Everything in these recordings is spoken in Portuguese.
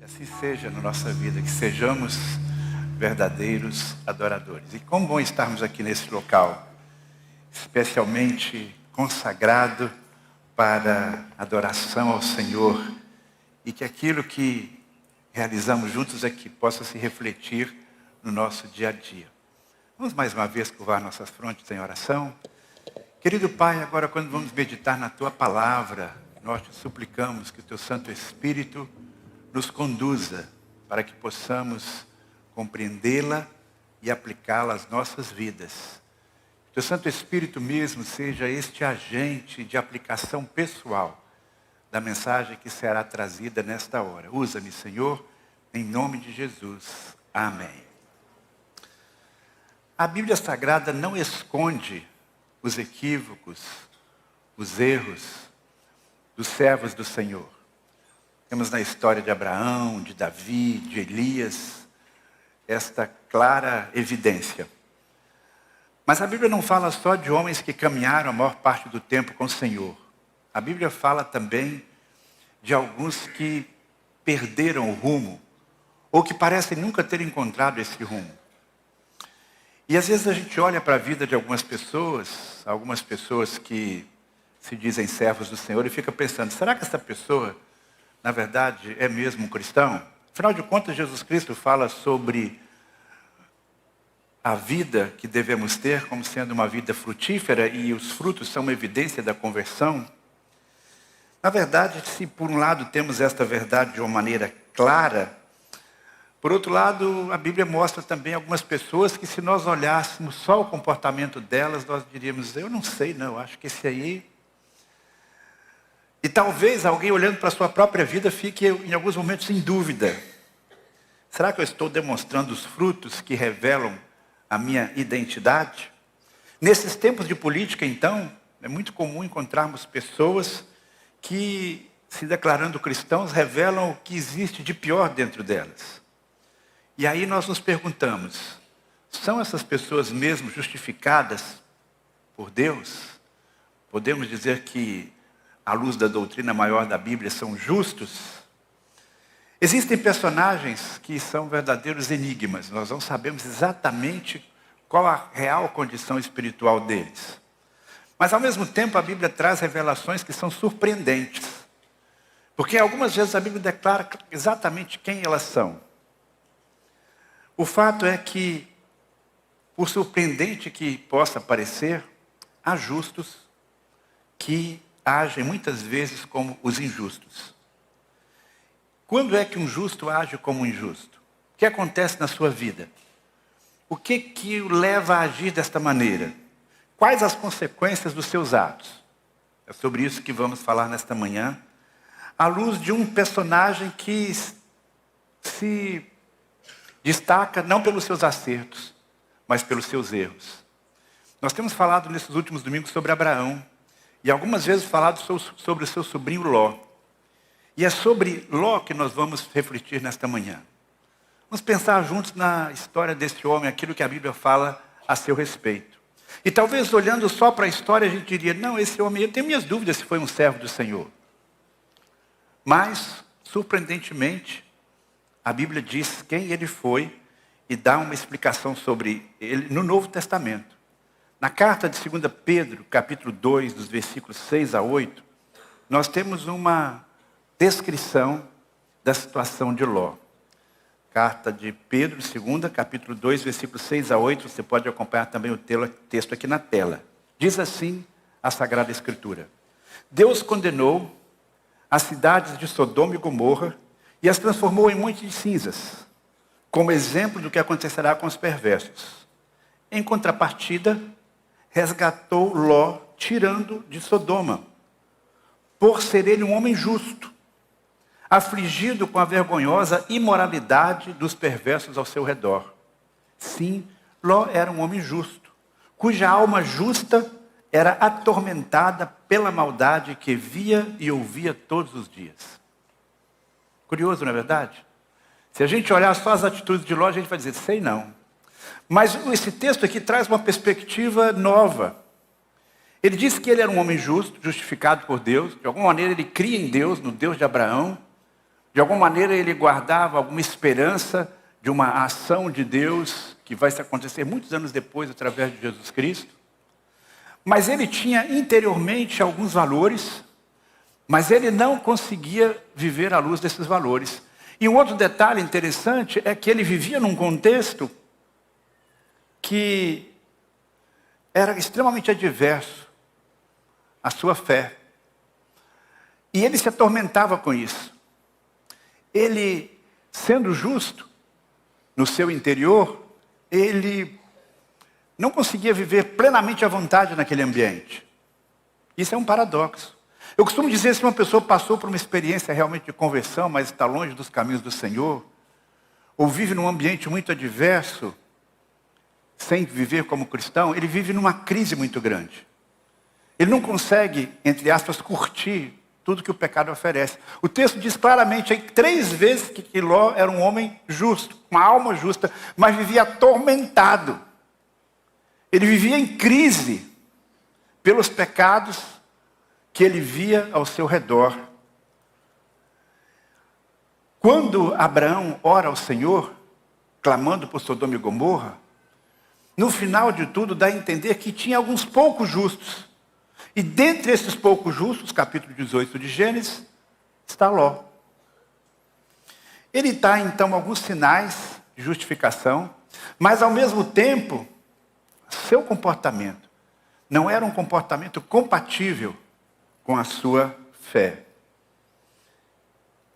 Que assim seja na nossa vida, que sejamos verdadeiros adoradores. E como bom estarmos aqui nesse local, especialmente consagrado para adoração ao Senhor, e que aquilo que realizamos juntos aqui possa se refletir no nosso dia a dia. Vamos mais uma vez curvar nossas frontes em oração. Querido Pai, agora quando vamos meditar na Tua Palavra, nós te suplicamos que o Teu Santo Espírito nos conduza para que possamos compreendê-la e aplicá-la às nossas vidas. Que o Santo Espírito mesmo seja este agente de aplicação pessoal da mensagem que será trazida nesta hora. Usa-me, Senhor, em nome de Jesus. Amém. A Bíblia Sagrada não esconde os equívocos, os erros dos servos do Senhor. Temos na história de Abraão, de Davi, de Elias, esta clara evidência. Mas a Bíblia não fala só de homens que caminharam a maior parte do tempo com o Senhor. A Bíblia fala também de alguns que perderam o rumo, ou que parecem nunca ter encontrado esse rumo. E às vezes a gente olha para a vida de algumas pessoas que se dizem servos do Senhor, e fica pensando, será que essa pessoa, na verdade, é mesmo um cristão? Afinal de contas, Jesus Cristo fala sobre a vida que devemos ter como sendo uma vida frutífera, e os frutos são uma evidência da conversão. Na verdade, se por um lado temos esta verdade de uma maneira clara, por outro lado, a Bíblia mostra também algumas pessoas que, se nós olhássemos só o comportamento delas, nós diríamos, eu não sei não, acho que esse aí... E talvez alguém olhando para a sua própria vida fique em alguns momentos em dúvida. Será que eu estou demonstrando os frutos que revelam a minha identidade? Nesses tempos de política, então, é muito comum encontrarmos pessoas que, se declarando cristãos, revelam o que existe de pior dentro delas. E aí nós nos perguntamos, são essas pessoas mesmo justificadas por Deus? Podemos dizer que, à luz da doutrina maior da Bíblia, são justos? Existem personagens que são verdadeiros enigmas. Nós não sabemos exatamente qual a real condição espiritual deles. Mas, ao mesmo tempo, a Bíblia traz revelações que são surpreendentes. Porque algumas vezes a Bíblia declara exatamente quem elas são. O fato é que, por surpreendente que possa parecer, há justos que agem muitas vezes como os injustos. Quando é que um justo age como um injusto? O que acontece na sua vida? O que o leva a agir desta maneira? Quais as consequências dos seus atos? É sobre isso que vamos falar nesta manhã, à luz de um personagem que se destaca não pelos seus acertos, mas pelos seus erros. Nós temos falado nesses últimos domingos sobre Abraão, e algumas vezes falado sobre o seu sobrinho Ló. E é sobre Ló que nós vamos refletir nesta manhã. Vamos pensar juntos na história desse homem, aquilo que a Bíblia fala a seu respeito. E talvez olhando só para a história, a gente diria, não, esse homem, eu tenho minhas dúvidas se foi um servo do Senhor. Mas, surpreendentemente, a Bíblia diz quem ele foi e dá uma explicação sobre ele no Novo Testamento. Na carta de 2 Pedro, capítulo 2, dos versículos 6 a 8, nós temos uma descrição da situação de Ló. Carta de Pedro, 2, capítulo 2, versículos 6 a 8, você pode acompanhar também o texto aqui na tela. Diz assim a Sagrada Escritura. Deus condenou as cidades de Sodoma e Gomorra e as transformou em monte de cinzas, como exemplo do que acontecerá com os perversos. Em contrapartida, resgatou Ló, tirando de Sodoma, por ser ele um homem justo, afligido com a vergonhosa imoralidade dos perversos ao seu redor. Sim, Ló era um homem justo, cuja alma justa era atormentada pela maldade que via e ouvia todos os dias. Curioso, não é verdade? Se a gente olhar só as atitudes de Ló, a gente vai dizer, sei não. Mas esse texto aqui traz uma perspectiva nova. Ele diz que ele era um homem justo, justificado por Deus. De alguma maneira ele cria em Deus, no Deus de Abraão. De alguma maneira ele guardava alguma esperança de uma ação de Deus que vai acontecer muitos anos depois através de Jesus Cristo. Mas ele tinha interiormente alguns valores, mas ele não conseguia viver à luz desses valores. E um outro detalhe interessante é que ele vivia num contexto que era extremamente adverso à sua fé. E ele se atormentava com isso. Ele, sendo justo no seu interior, ele não conseguia viver plenamente à vontade naquele ambiente. Isso é um paradoxo. Eu costumo dizer que se uma pessoa passou por uma experiência realmente de conversão, mas está longe dos caminhos do Senhor, ou vive num ambiente muito adverso, sem viver como cristão, ele vive numa crise muito grande. Ele não consegue, entre aspas, curtir tudo que o pecado oferece. O texto diz claramente aí 3 vezes que Ló era um homem justo, uma alma justa, mas vivia atormentado. Ele vivia em crise pelos pecados que ele via ao seu redor. Quando Abraão ora ao Senhor, clamando por Sodoma e Gomorra, no final de tudo dá a entender que tinha alguns poucos justos. E dentre esses poucos justos, capítulo 18 de Gênesis, está Ló. Ele dá então alguns sinais de justificação, mas ao mesmo tempo, seu comportamento não era um comportamento compatível com a sua fé.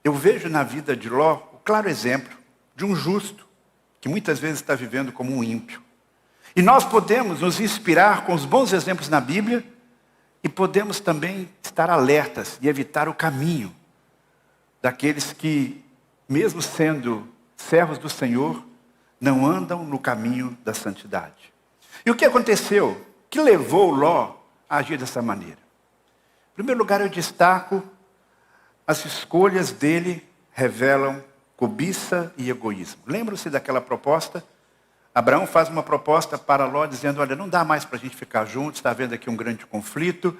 Eu vejo na vida de Ló o claro exemplo de um justo, que muitas vezes está vivendo como um ímpio. E nós podemos nos inspirar com os bons exemplos na Bíblia, e podemos também estar alertas e evitar o caminho daqueles que, mesmo sendo servos do Senhor, não andam no caminho da santidade. E o que aconteceu? O que levou Ló a agir dessa maneira? Em primeiro lugar, eu destaco as escolhas dele revelam cobiça e egoísmo. Lembram-se daquela proposta? Abraão faz uma proposta para Ló, dizendo, olha, não dá mais para a gente ficar juntos, está havendo aqui um grande conflito.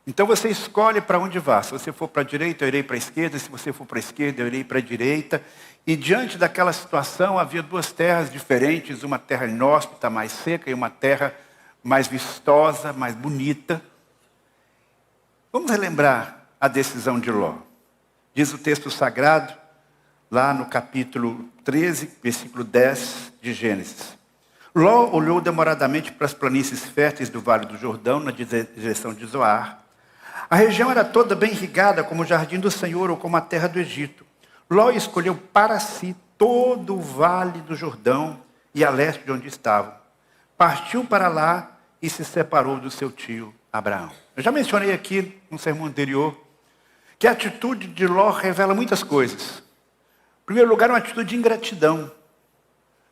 Então você escolhe para onde vá. Se você for para a direita, eu irei para a esquerda. Se você for para a esquerda, eu irei para a direita. E diante daquela situação, havia 2 terras diferentes. Uma terra inóspita, mais seca, e uma terra mais vistosa, mais bonita. Vamos relembrar a decisão de Ló. Diz o texto sagrado, lá no capítulo 13, versículo 10 de Gênesis. Ló olhou demoradamente para as planícies férteis do Vale do Jordão, na direção de Zoar. A região era toda bem irrigada, como o jardim do Senhor ou como a terra do Egito. Ló escolheu para si todo o Vale do Jordão e a leste de onde estavam. Partiu para lá e se separou do seu tio Abraão. Eu já mencionei aqui, no sermão anterior, que a atitude de Ló revela muitas coisas. Em primeiro lugar, uma atitude de ingratidão.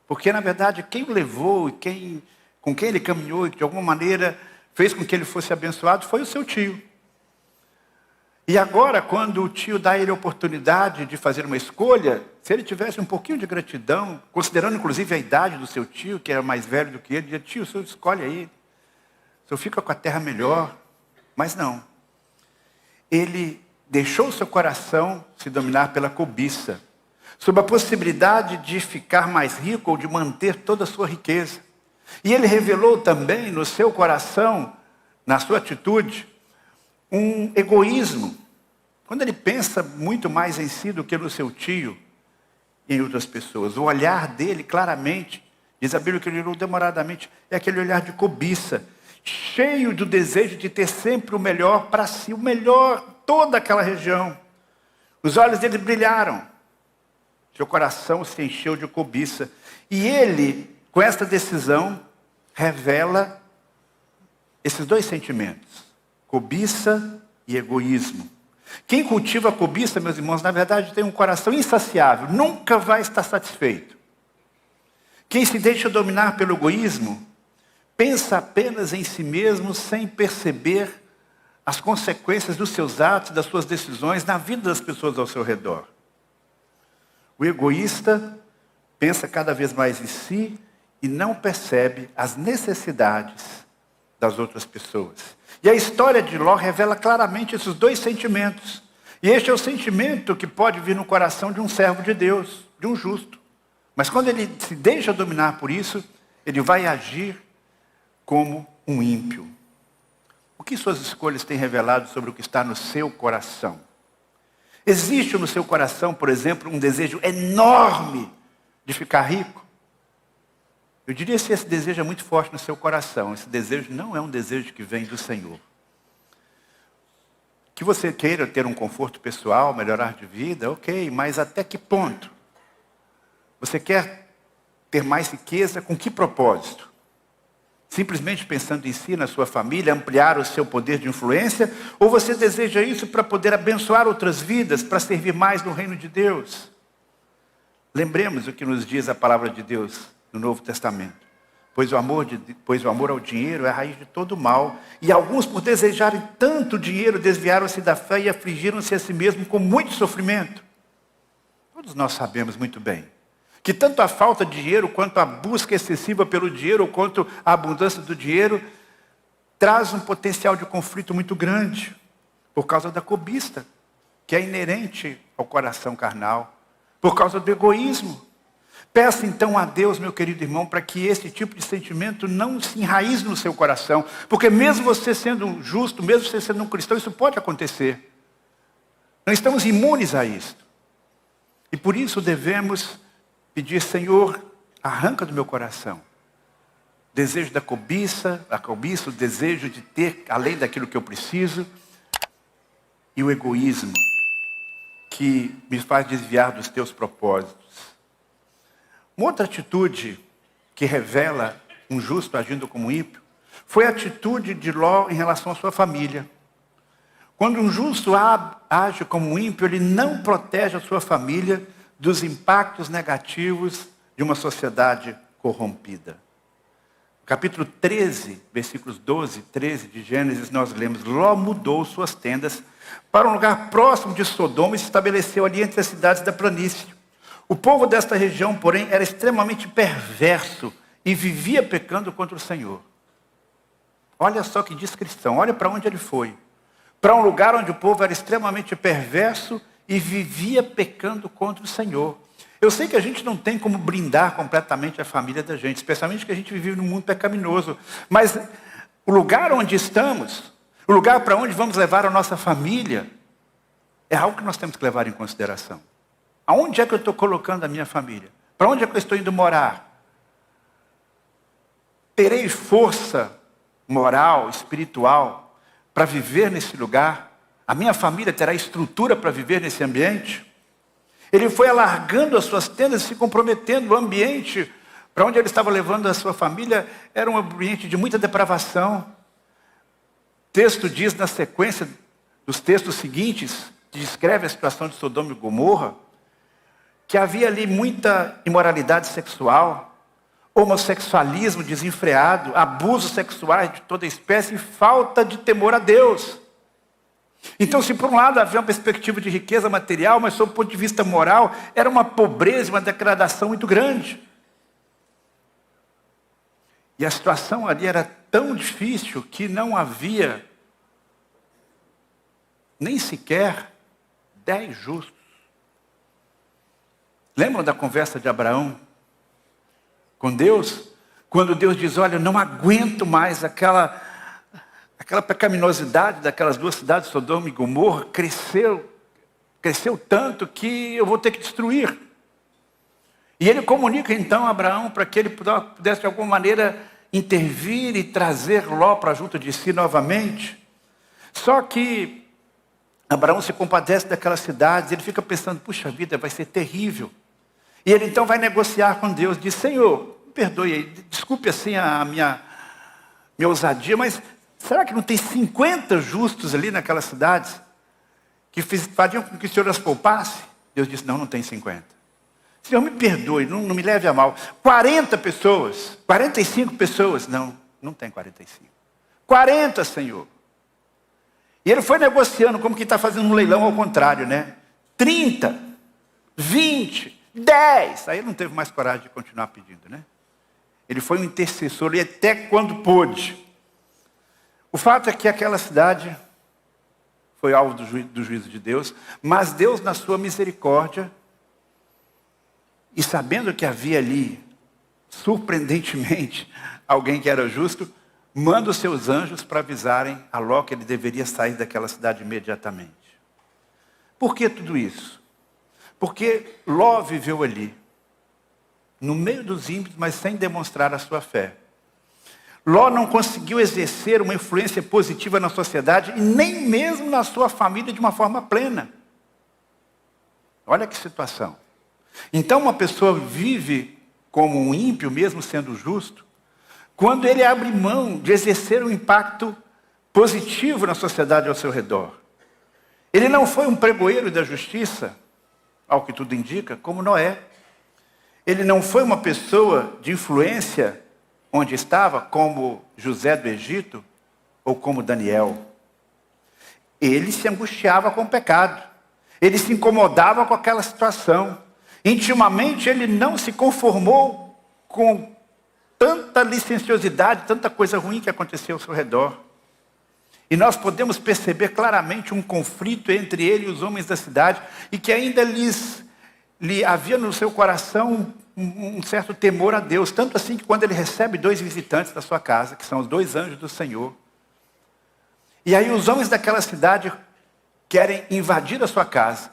Porque, na verdade, quem o levou e com quem ele caminhou e que, de alguma maneira, fez com que ele fosse abençoado foi o seu tio. E agora, quando o tio dá a ele a oportunidade de fazer uma escolha, se ele tivesse um pouquinho de gratidão, considerando, inclusive, a idade do seu tio, que era mais velho do que ele, dizia, tio, o senhor escolhe aí. O senhor fica com a terra melhor. Mas não. Ele deixou seu coração se dominar pela cobiça, sob a possibilidade de ficar mais rico ou de manter toda a sua riqueza. E ele revelou também no seu coração, na sua atitude, um egoísmo. Quando ele pensa muito mais em si do que no seu tio e em outras pessoas. O olhar dele, claramente, diz a Bíblia que ele olhou demoradamente, é aquele olhar de cobiça, cheio do desejo de ter sempre o melhor para si, o melhor, toda aquela região. Os olhos dele brilharam. Seu coração se encheu de cobiça. E ele, com esta decisão, revela esses 2 sentimentos. Cobiça e egoísmo. Quem cultiva a cobiça, meus irmãos, na verdade tem um coração insaciável. Nunca vai estar satisfeito. Quem se deixa dominar pelo egoísmo, pensa apenas em si mesmo sem perceber as consequências dos seus atos, das suas decisões, na vida das pessoas ao seu redor. O egoísta pensa cada vez mais em si e não percebe as necessidades das outras pessoas. E a história de Ló revela claramente esses 2 sentimentos. E este é o sentimento que pode vir no coração de um servo de Deus, de um justo. Mas quando ele se deixa dominar por isso, ele vai agir como um ímpio. O que suas escolhas têm revelado sobre o que está no seu coração? Existe no seu coração, por exemplo, um desejo enorme de ficar rico? Eu diria que esse desejo é muito forte no seu coração. Esse desejo não é um desejo que vem do Senhor. Que você queira ter um conforto pessoal, melhorar de vida, ok, mas até que ponto? Você quer ter mais riqueza com que propósito? Simplesmente pensando em si, na sua família, ampliar o seu poder de influência? Ou você deseja isso para poder abençoar outras vidas, para servir mais no reino de Deus? Lembremos o que nos diz a palavra de Deus no Novo Testamento. Pois o amor ao dinheiro é a raiz de todo mal. E alguns, por desejarem tanto dinheiro, desviaram-se da fé e afligiram-se a si mesmos com muito sofrimento. Todos nós sabemos muito bem que tanto a falta de dinheiro, quanto a busca excessiva pelo dinheiro, ou quanto a abundância do dinheiro, traz um potencial de conflito muito grande, por causa da cobiça, que é inerente ao coração carnal, por causa do egoísmo. Peça então a Deus, meu querido irmão, para que esse tipo de sentimento não se enraize no seu coração, porque mesmo você sendo um justo, mesmo você sendo um cristão, isso pode acontecer. Não estamos imunes a isso. E por isso devemos pedir, Senhor, arranca do meu coração desejo da cobiça, o desejo de ter além daquilo que eu preciso, e o egoísmo que me faz desviar dos teus propósitos. Uma outra atitude que revela um justo agindo como ímpio foi a atitude de Ló em relação à sua família. Quando um justo age como um ímpio, ele não protege a sua família dos impactos negativos de uma sociedade corrompida. No capítulo 13, versículos 12 e 13 de Gênesis, nós lemos: Ló mudou suas tendas para um lugar próximo de Sodoma e se estabeleceu ali entre as cidades da planície. O povo desta região, porém, era extremamente perverso e vivia pecando contra o Senhor. Olha só que descrição, olha para onde ele foi. Para um lugar onde o povo era extremamente perverso e vivia pecando contra o Senhor. Eu sei que a gente não tem como blindar completamente a família da gente, especialmente que a gente vive num mundo pecaminoso. Mas o lugar onde estamos, o lugar para onde vamos levar a nossa família, é algo que nós temos que levar em consideração. Aonde é que eu estou colocando a minha família? Para onde é que eu estou indo morar? Terei força moral, espiritual, para viver nesse lugar? A minha família terá estrutura para viver nesse ambiente? Ele foi alargando as suas tendas e se comprometendo. O ambiente para onde ele estava levando a sua família era um ambiente de muita depravação. O texto diz na sequência dos textos seguintes, que descreve a situação de Sodoma e Gomorra, que havia ali muita imoralidade sexual, homossexualismo desenfreado, abusos sexuais de toda espécie e falta de temor a Deus. Então, se por um lado havia uma perspectiva de riqueza material, mas sob o ponto de vista moral, era uma pobreza, uma degradação muito grande. E a situação ali era tão difícil que não havia nem sequer 10 justos. Lembram da conversa de Abraão com Deus? Quando Deus diz: olha, eu não aguento mais aquela pecaminosidade daquelas duas cidades, Sodoma e Gomorra, cresceu tanto que eu vou ter que destruir. E ele comunica então a Abraão para que ele pudesse de alguma maneira intervir e trazer Ló para junto de si novamente. Só que Abraão se compadece daquelas cidades, ele fica pensando: puxa vida, vai ser terrível. E ele então vai negociar com Deus, diz: Senhor, me perdoe aí, desculpe assim a minha ousadia, mas será que não tem 50 justos ali naquelas cidades que fariam com que o Senhor as poupasse? Deus disse: não tem 50. Senhor, me perdoe, não me leve a mal. 40 pessoas, 45 pessoas. Não tem 45. 40, Senhor. E ele foi negociando, como que está fazendo um leilão ao contrário, né? 30, 20, 10. Aí ele não teve mais coragem de continuar pedindo, né? Ele foi um intercessor, e até quando pôde. O fato é que aquela cidade foi alvo do juízo de Deus, mas Deus, na sua misericórdia, e sabendo que havia ali, surpreendentemente, alguém que era justo, manda os seus anjos para avisarem a Ló que ele deveria sair daquela cidade imediatamente. Por que tudo isso? Porque Ló viveu ali, no meio dos ímpios, mas sem demonstrar a sua fé. Ló não conseguiu exercer uma influência positiva na sociedade e nem mesmo na sua família de uma forma plena. Olha que situação. Então uma pessoa vive como um ímpio, mesmo sendo justo, quando ele abre mão de exercer um impacto positivo na sociedade ao seu redor. Ele não foi um pregoeiro da justiça, ao que tudo indica, como Noé. Ele não foi uma pessoa de influência onde estava, como José do Egito ou como Daniel. Ele se angustiava com o pecado. Ele se incomodava com aquela situação. Intimamente ele não se conformou com tanta licenciosidade, tanta coisa ruim que aconteceu ao seu redor. E nós podemos perceber claramente um conflito entre ele e os homens da cidade, e que ainda lhe havia no seu coração um certo temor a Deus. Tanto assim que quando ele recebe 2 visitantes da sua casa, que são os 2 anjos do Senhor, e aí os homens daquela cidade querem invadir a sua casa.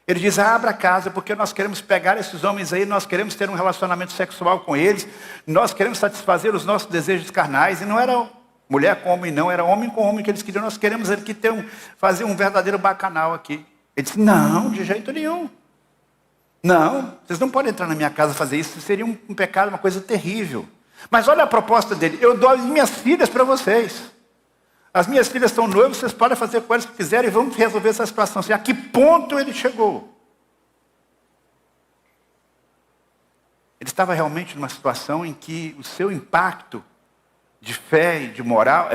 Ele diz, abra a casa, porque nós queremos pegar esses homens aí, nós queremos ter um relacionamento sexual com eles, nós queremos satisfazer os nossos desejos carnais. E não era mulher com homem, não, era homem com homem que eles queriam. Nós queremos aqui fazer um verdadeiro bacanal aqui. Ele disse, não, de jeito nenhum. Não, vocês não podem entrar na minha casa fazer isso, seria um pecado, uma coisa terrível. Mas olha a proposta dele, eu dou as minhas filhas para vocês. As minhas filhas estão noivas, vocês podem fazer com elas o que quiserem e vamos resolver essa situação. Assim, a que ponto ele chegou? Ele estava realmente numa situação em que o seu impacto de fé e de moral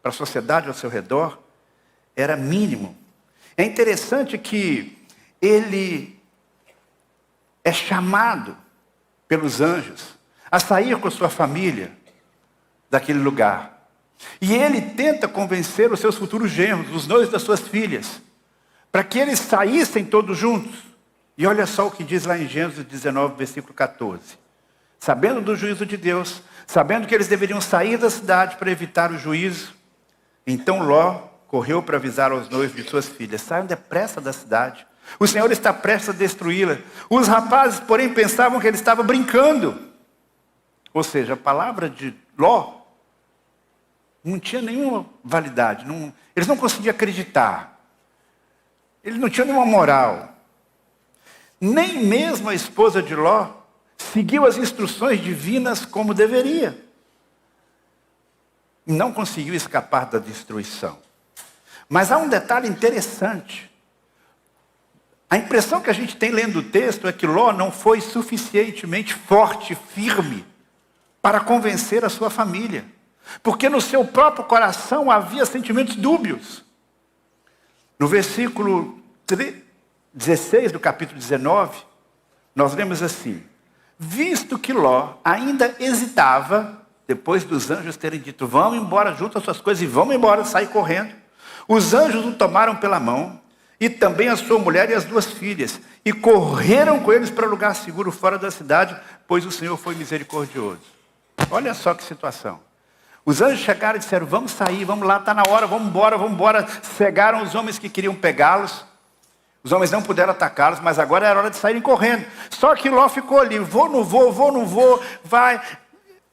para a sociedade ao seu redor era mínimo. É interessante que ele é chamado pelos anjos a sair com sua família daquele lugar. E ele tenta convencer os seus futuros genros, os noivos das suas filhas, para que eles saíssem todos juntos. E olha só o que diz lá em Gênesis 19, versículo 14. Sabendo do juízo de Deus, sabendo que eles deveriam sair da cidade para evitar o juízo, então Ló correu para avisar aos noivos de suas filhas, saiam depressa da cidade. O Senhor está prestes a destruí-la. Os rapazes, porém, pensavam que ele estava brincando. Ou seja, a palavra de Ló não tinha nenhuma validade. Eles não conseguiam acreditar. Eles não tinham nenhuma moral. Nem mesmo a esposa de Ló seguiu as instruções divinas como deveria. E não conseguiu escapar da destruição. Mas há um detalhe interessante. A impressão que a gente tem lendo o texto é que Ló não foi suficientemente forte, firme, para convencer a sua família. Porque no seu próprio coração havia sentimentos dúbios. No versículo 16 do capítulo 19, nós lemos assim: visto que Ló ainda hesitava, depois dos anjos terem dito, vão embora, junta as suas coisas e vão embora, sair correndo, os anjos o tomaram pela mão, e também a sua mulher e as 2 filhas, e correram com eles para lugar seguro fora da cidade, pois o Senhor foi misericordioso. Olha só que situação. Os anjos chegaram e disseram, vamos sair, vamos lá, está na hora, vamos embora. Cegaram os homens que queriam pegá-los. Os homens não puderam atacá-los, mas agora era hora de saírem correndo. Só que Ló ficou ali, vou, não vou, vai.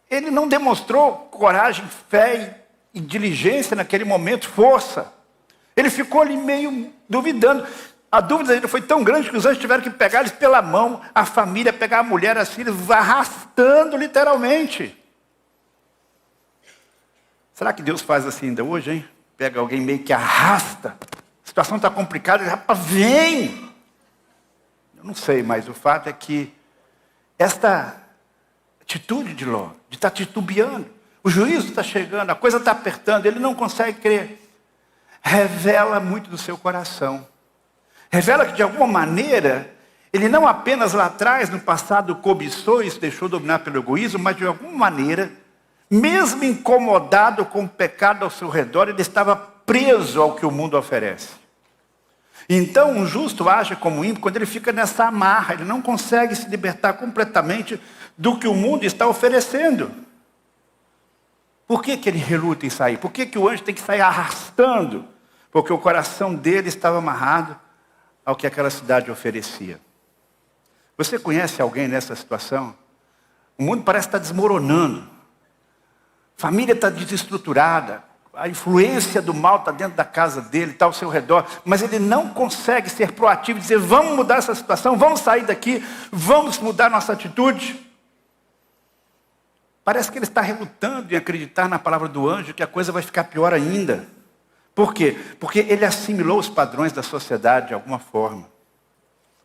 Ele não demonstrou coragem, fé e diligência naquele momento, força. Ele ficou ali meio duvidando. A dúvida dele foi tão grande que os anjos tiveram que pegar eles pela mão, a família, pegar a mulher, as filhas, arrastando literalmente. Será que Deus faz assim ainda hoje, hein? Pega alguém meio que arrasta. A situação está complicada, ele, rapaz, vem! Eu não sei, mas o fato é que esta atitude de Ló, de estar titubeando, o juízo está chegando, a coisa está apertando, ele não consegue crer, revela muito do seu coração. Revela que de alguma maneira, ele não apenas lá atrás, no passado, cobiçou e se deixou dominar pelo egoísmo, mas de alguma maneira, mesmo incomodado com o pecado ao seu redor, ele estava preso ao que o mundo oferece. Então, um justo age como ímpio quando ele fica nessa amarra, ele não consegue se libertar completamente do que o mundo está oferecendo. Por que ele reluta em sair? Por que o anjo tem que sair arrastando? Porque o coração dele estava amarrado ao que aquela cidade oferecia. Você conhece alguém nessa situação? O mundo parece estar desmoronando. A família está desestruturada. A influência do mal está dentro da casa dele, está ao seu redor. Mas ele não consegue ser proativo e dizer, vamos mudar essa situação, vamos sair daqui, vamos mudar nossa atitude. Parece que ele está relutando em acreditar na palavra do anjo, que a coisa vai ficar pior ainda. Por quê? Porque ele assimilou os padrões da sociedade de alguma forma.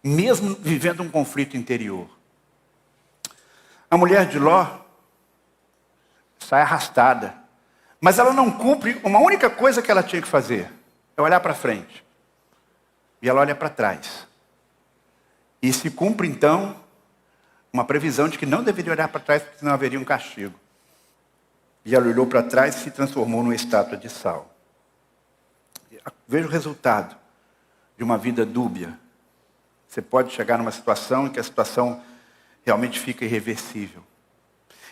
Mesmo vivendo um conflito interior. A mulher de Ló sai arrastada. Mas ela não cumpre uma única coisa que ela tinha que fazer. É olhar para frente. E ela olha para trás. E se cumpre então uma previsão de que não deveria olhar para trás, porque senão haveria um castigo. E ela olhou para trás e se transformou numa estátua de sal. Veja o resultado de uma vida dúbia. Você pode chegar numa situação em que a situação realmente fica irreversível.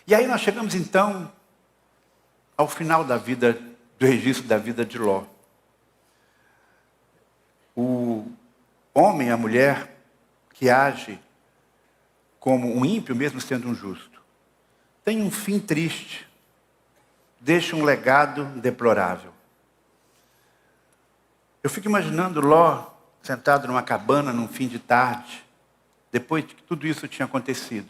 E aí nós chegamos então ao final da vida, do registro da vida de Ló. O homem, a mulher que age como um ímpio, mesmo sendo um justo, tem um fim triste, deixa um legado deplorável. Eu fico imaginando Ló sentado numa cabana num fim de tarde, depois de que tudo isso tinha acontecido.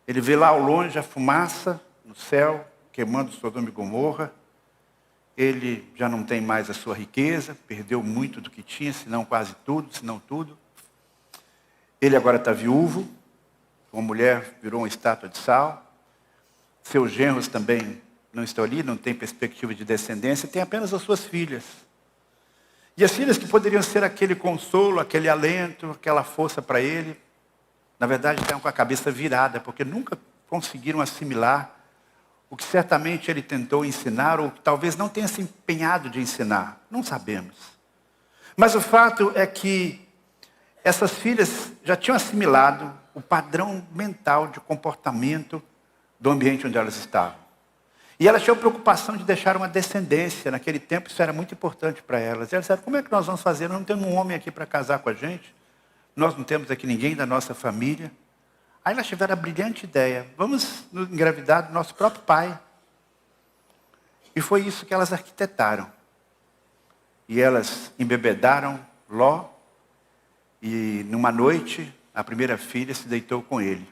Ele vê lá ao longe a fumaça no céu, queimando Sodoma e Gomorra. Ele já não tem mais a sua riqueza, perdeu muito do que tinha, se não quase tudo, se não tudo. Ele agora está viúvo, uma mulher virou uma estátua de sal. Seus genros também não estão ali, não tem perspectiva de descendência, tem apenas as suas filhas. E as filhas que poderiam ser aquele consolo, aquele alento, aquela força para ele, na verdade estão com a cabeça virada, porque nunca conseguiram assimilar o que certamente ele tentou ensinar, ou que talvez não tenha se empenhado de ensinar. Não sabemos. Mas o fato é que essas filhas já tinham assimilado o padrão mental de comportamento do ambiente onde elas estavam. E elas tinham preocupação de deixar uma descendência. Naquele tempo isso era muito importante para elas. E elas disseram, como é que nós vamos fazer? Nós não temos um homem aqui para casar com a gente. Nós não temos aqui ninguém da nossa família. Aí elas tiveram a brilhante ideia, vamos engravidar do nosso próprio pai. E foi isso que elas arquitetaram. E elas embebedaram Ló, e numa noite, a primeira filha se deitou com ele.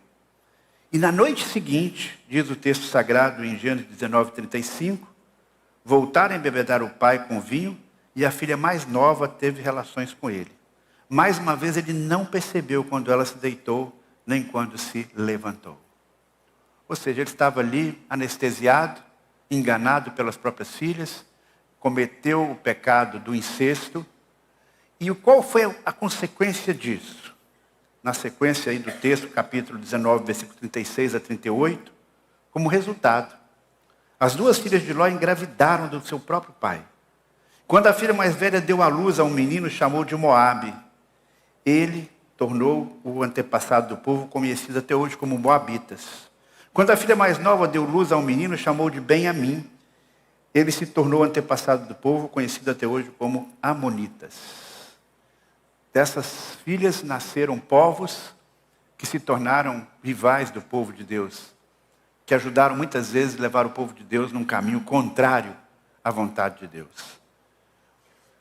E na noite seguinte, diz o texto sagrado em Gênesis 19:35, voltaram a embebedar o pai com vinho, e a filha mais nova teve relações com ele. Mais uma vez ele não percebeu quando ela se deitou, nem quando se levantou. Ou seja, ele estava ali anestesiado, enganado pelas próprias filhas, cometeu o pecado do incesto. E qual foi a consequência disso? Na sequência aí do texto, capítulo 19, versículo 36 a 38, como resultado, as duas filhas de Ló engravidaram do seu próprio pai. Quando a filha mais velha deu à luz a um menino, chamou de Moabe. Ele tornou o antepassado do povo, conhecido até hoje como Moabitas. Quando a filha mais nova deu luz a um menino, chamou de Benjamim. Ele se tornou antepassado do povo, conhecido até hoje como Amonitas. Dessas filhas nasceram povos que se tornaram rivais do povo de Deus, que ajudaram muitas vezes a levar o povo de Deus num caminho contrário à vontade de Deus.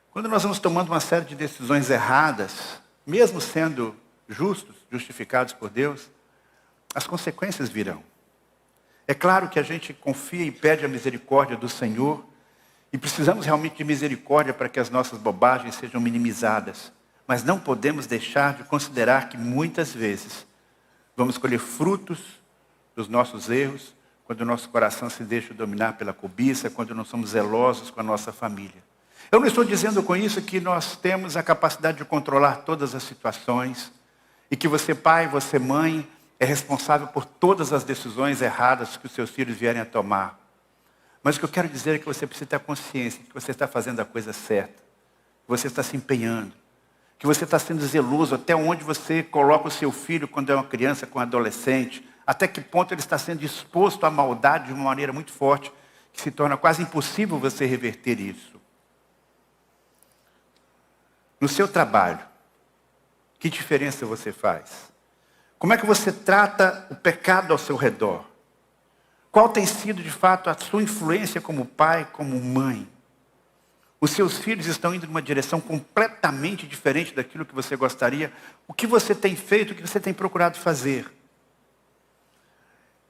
Quando nós vamos tomando uma série de decisões erradas, mesmo sendo justos, justificados por Deus, as consequências virão. É claro que a gente confia e pede a misericórdia do Senhor, e precisamos realmente de misericórdia para que as nossas bobagens sejam minimizadas. Mas não podemos deixar de considerar que muitas vezes vamos colher frutos dos nossos erros, quando o nosso coração se deixa dominar pela cobiça, quando não somos zelosos com a nossa família. Eu não estou dizendo com isso que nós temos a capacidade de controlar todas as situações e que você, pai, você, mãe, é responsável por todas as decisões erradas que os seus filhos vierem a tomar. Mas o que eu quero dizer é que você precisa ter consciência de que você está fazendo a coisa certa, que você está se empenhando, que você está sendo zeloso até onde você coloca o seu filho quando é uma criança, com um adolescente, até que ponto ele está sendo exposto à maldade de uma maneira muito forte, que se torna quase impossível você reverter isso. No seu trabalho, que diferença você faz? Como é que você trata o pecado ao seu redor? Qual tem sido, de fato, a sua influência como pai, como mãe? Os seus filhos estão indo numa direção completamente diferente daquilo que você gostaria. O que você tem feito, o que você tem procurado fazer?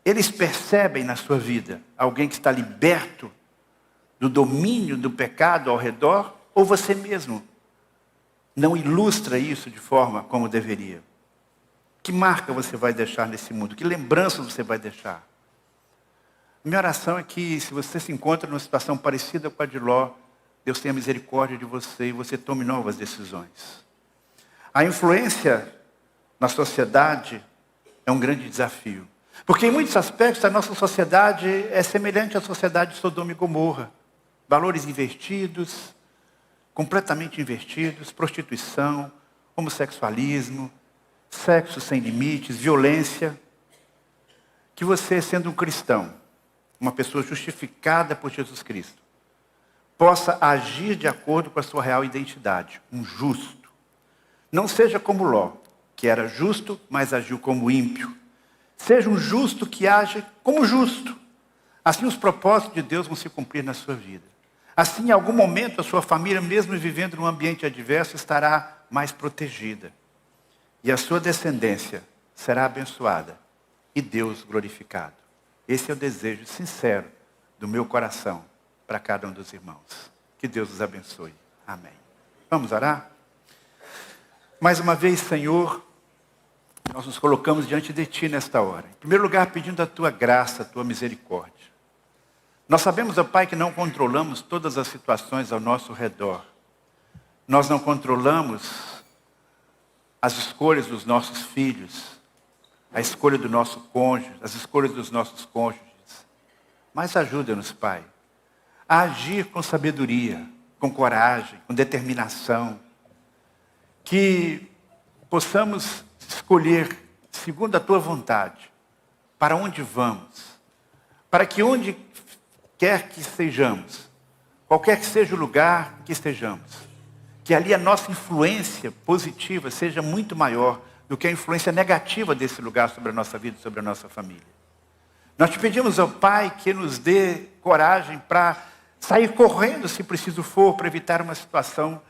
Eles percebem na sua vida alguém que está liberto do domínio do pecado ao redor? Ou você mesmo não ilustra isso de forma como deveria? Que marca você vai deixar nesse mundo? Que lembranças você vai deixar? Minha oração é que, se você se encontra numa situação parecida com a de Ló, Deus tenha misericórdia de você e você tome novas decisões. A influência na sociedade é um grande desafio. Porque em muitos aspectos a nossa sociedade é semelhante à sociedade de Sodoma e Gomorra. Valores invertidos, completamente invertidos, prostituição, homossexualismo, sexo sem limites, violência. Que você, sendo um cristão, uma pessoa justificada por Jesus Cristo, possa agir de acordo com a sua real identidade, um justo. Não seja como Ló, que era justo, mas agiu como ímpio. Seja um justo que age como justo. Assim os propósitos de Deus vão se cumprir na sua vida. Assim, em algum momento, a sua família, mesmo vivendo num ambiente adverso, estará mais protegida. E a sua descendência será abençoada e Deus glorificado. Esse é o desejo sincero do meu coração para cada um dos irmãos. Que Deus os abençoe. Amém. Vamos orar? Mais uma vez, Senhor, nós nos colocamos diante de Ti nesta hora. Em primeiro lugar, pedindo a Tua graça, a Tua misericórdia. Nós sabemos, ó Pai, que não controlamos todas as situações ao nosso redor. Nós não controlamos as escolhas dos nossos filhos, a escolha do nosso cônjuge, as escolhas dos nossos cônjuges. Mas ajuda-nos, Pai, a agir com sabedoria, com coragem, com determinação. Que possamos escolher, segundo a Tua vontade, para onde vamos. Para que onde quer que estejamos, qualquer que seja o lugar que estejamos, que ali a nossa influência positiva seja muito maior do que a influência negativa desse lugar sobre a nossa vida e sobre a nossa família. Nós te pedimos ao Pai que nos dê coragem para sair correndo, se preciso for, para evitar uma situação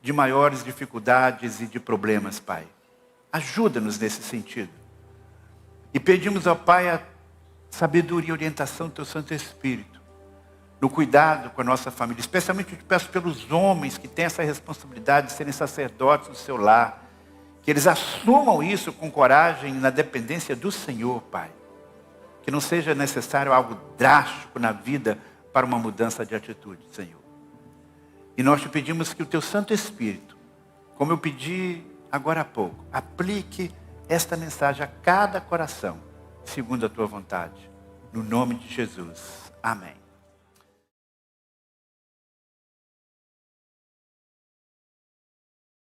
de maiores dificuldades e de problemas, Pai. Ajuda-nos nesse sentido. E pedimos ao Pai a sabedoria e orientação do Teu Santo Espírito, no cuidado com a nossa família. Especialmente eu te peço pelos homens que têm essa responsabilidade de serem sacerdotes do seu lar, que eles assumam isso com coragem na dependência do Senhor, Pai. Que não seja necessário algo drástico na vida para uma mudança de atitude, Senhor. E nós te pedimos que o Teu Santo Espírito, como eu pedi agora há pouco, aplique esta mensagem a cada coração, segundo a Tua vontade. No nome de Jesus. Amém.